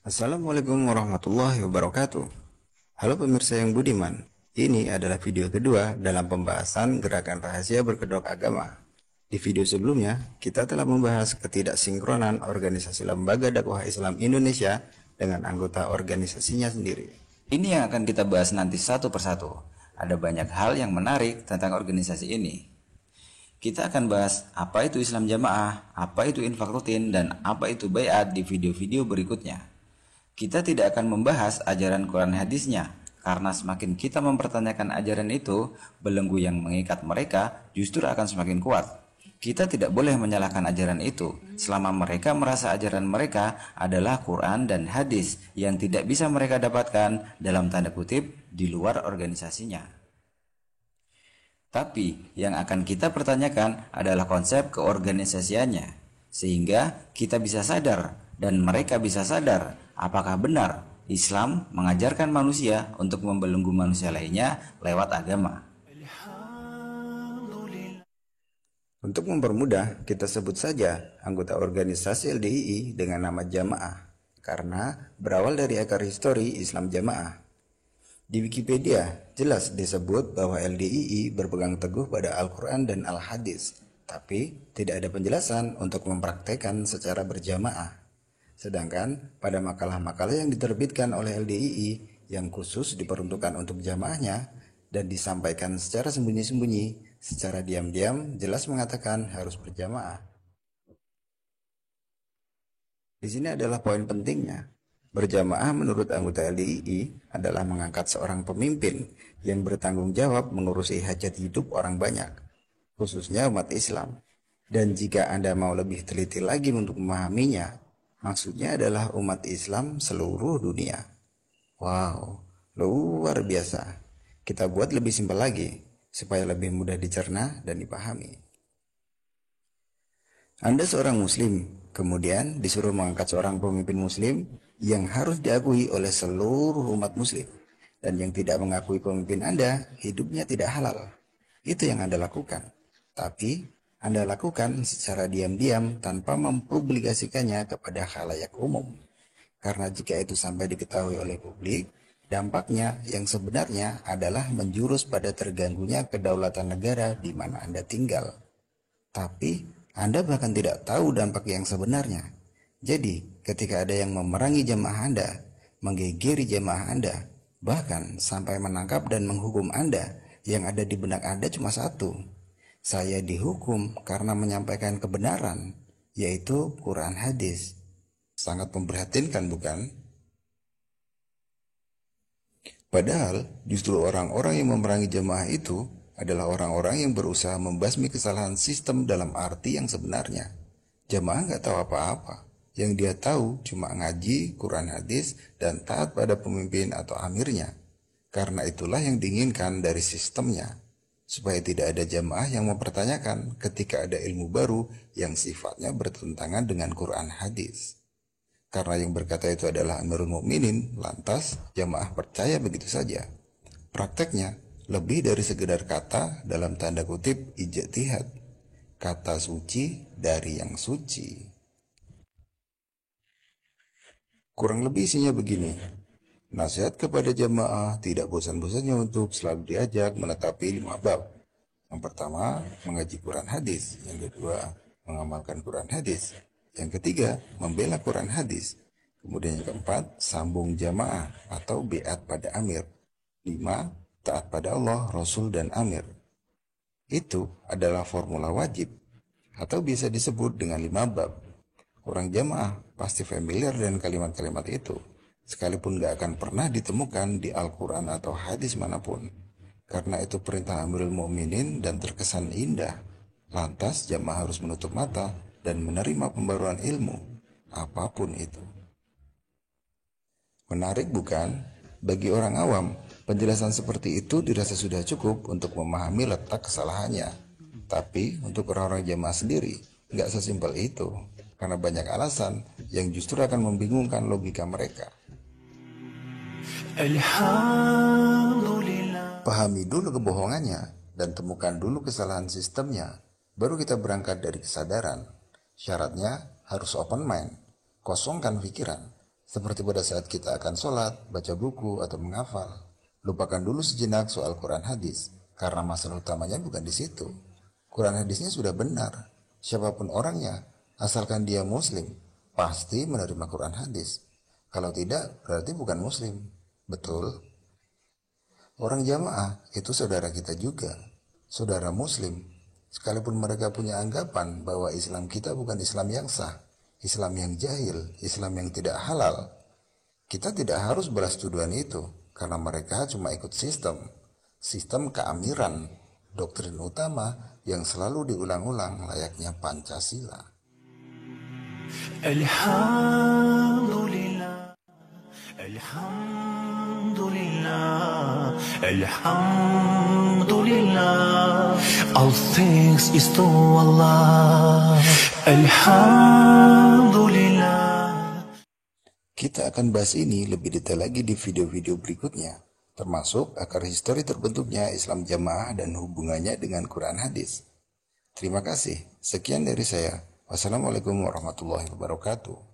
Assalamualaikum warahmatullahi wabarakatuh. Halo pemirsa yang budiman, ini adalah video kedua dalam pembahasan gerakan rahasia berkedok agama. Di video sebelumnya, kita telah membahas ketidaksinkronan organisasi lembaga dakwah Islam Indonesia dengan anggota organisasinya sendiri. Ini yang akan kita bahas nanti satu persatu. Ada banyak hal yang menarik tentang organisasi ini. Kita akan bahas apa itu Islam Jamaah, apa itu infak rutin, dan apa itu baiat di video-video berikutnya. Kita tidak akan membahas ajaran Quran hadisnya, karena semakin kita mempertanyakan ajaran itu, belenggu yang mengikat mereka justru akan semakin kuat. Kita tidak boleh menyalahkan ajaran itu, selama mereka merasa ajaran mereka adalah Quran dan hadis yang tidak bisa mereka dapatkan dalam tanda kutip di luar organisasinya. Tapi yang akan kita pertanyakan adalah konsep keorganisasiannya, sehingga kita bisa sadar dan mereka bisa sadar apakah benar Islam mengajarkan manusia untuk membelenggu manusia lainnya lewat agama. Untuk mempermudah, kita sebut saja anggota organisasi LDII dengan nama Jamaah, karena berawal dari akar histori Islam Jamaah. Di Wikipedia jelas disebut bahwa LDII berpegang teguh pada Al-Quran dan Al-Hadis, tapi tidak ada penjelasan untuk mempraktekkan secara berjamaah. Sedangkan pada makalah-makalah yang diterbitkan oleh LDII yang khusus diperuntukkan untuk jamaahnya dan disampaikan secara sembunyi-sembunyi, secara diam-diam jelas mengatakan harus berjamaah. Di sini adalah poin pentingnya. Berjamaah menurut anggota LDII adalah mengangkat seorang pemimpin yang bertanggung jawab mengurusi hajat hidup orang banyak, khususnya umat Islam. Dan jika Anda mau lebih teliti lagi untuk memahaminya, maksudnya adalah umat Islam seluruh dunia. Wow, luar biasa. Kita buat lebih simpel lagi, supaya lebih mudah dicerna dan dipahami. Anda seorang muslim, kemudian disuruh mengangkat seorang pemimpin muslim yang harus diakui oleh seluruh umat muslim. Dan yang tidak mengakui pemimpin Anda, hidupnya tidak halal. Itu yang Anda lakukan. Tapi, Anda lakukan secara diam-diam tanpa mempublikasikannya kepada khalayak umum. Karena jika itu sampai diketahui oleh publik, dampaknya yang sebenarnya adalah menjurus pada terganggunya kedaulatan negara di mana Anda tinggal. Tapi, Anda bahkan tidak tahu dampak yang sebenarnya. Jadi, ketika ada yang memerangi jamaah Anda, menggegeri jamaah Anda, bahkan sampai menangkap dan menghukum Anda, yang ada di benak Anda cuma satu. Saya dihukum karena menyampaikan kebenaran, yaitu Quran hadis. Sangat memprihatinkan, bukan? Padahal, justru orang-orang yang memerangi jamaah itu adalah orang-orang yang berusaha membasmi kesalahan sistem dalam arti yang sebenarnya. Jamaah nggak tahu apa-apa. Yang dia tahu cuma ngaji, Quran hadis, dan taat pada pemimpin atau amirnya. Karena itulah yang diinginkan dari sistemnya. Supaya tidak ada jamaah yang mempertanyakan ketika ada ilmu baru yang sifatnya bertentangan dengan Quran hadis. Karena yang berkata itu adalah Amirul Mukminin, lantas jamaah percaya begitu saja. Prakteknya lebih dari sekedar kata dalam tanda kutip ijtihad. Kata suci dari yang suci. Kurang lebih isinya begini. Nasihat kepada jamaah tidak bosan-bosannya untuk selalu diajak menetapi 5 bab. Yang pertama, mengaji Quran hadis. Yang kedua, mengamalkan Quran hadis. Yang ketiga, membela Quran hadis. Kemudian yang keempat, sambung jamaah atau baiat pada amir. 5, taat pada Allah, Rasul, dan amir. Itu adalah formula wajib atau bisa disebut dengan 5 bab. Orang jamaah pasti familiar dengan kalimat-kalimat itu, sekalipun gak akan pernah ditemukan di Al-Quran atau hadis manapun. Karena itu perintah Amirul Mukminin dan terkesan indah. Lantas jamaah harus menutup mata dan menerima pembaruan ilmu, apapun itu. Menarik bukan? Bagi orang awam, penjelasan seperti itu dirasa sudah cukup untuk memahami letak kesalahannya. Tapi untuk orang-orang jamaah sendiri, gak sesimpel itu. Karena banyak alasan yang justru akan membingungkan logika mereka. Pahami dulu kebohongannya dan temukan dulu kesalahan sistemnya. Baru kita berangkat dari kesadaran. Syaratnya harus open mind, kosongkan pikiran. Seperti pada saat kita akan sholat, baca buku, atau menghafal. Lupakan dulu sejenak soal Quran hadis, karena masalah utamanya bukan di situ. Quran hadisnya sudah benar. Siapapun orangnya, asalkan dia muslim, pasti menerima Quran hadis. Kalau tidak, berarti bukan muslim. Betul? Orang jamaah itu saudara kita juga, saudara muslim. Sekalipun mereka punya anggapan bahwa Islam kita bukan Islam yang sah, Islam yang jahil, Islam yang tidak halal, kita tidak harus balas tuduhan itu, karena mereka cuma ikut sistem keamiran, doktrin utama yang selalu diulang-ulang layaknya Pancasila. Alhamdulillah, Alhamdulillah, Alhamdulillah. All thanks is to Allah. Alhamdulillah. Kita akan bahas ini lebih detail lagi di video-video berikutnya, termasuk akar histori terbentuknya Islam Jamaah dan hubungannya dengan Quran hadis. Terima kasih. Sekian dari saya. Wassalamualaikum warahmatullahi wabarakatuh.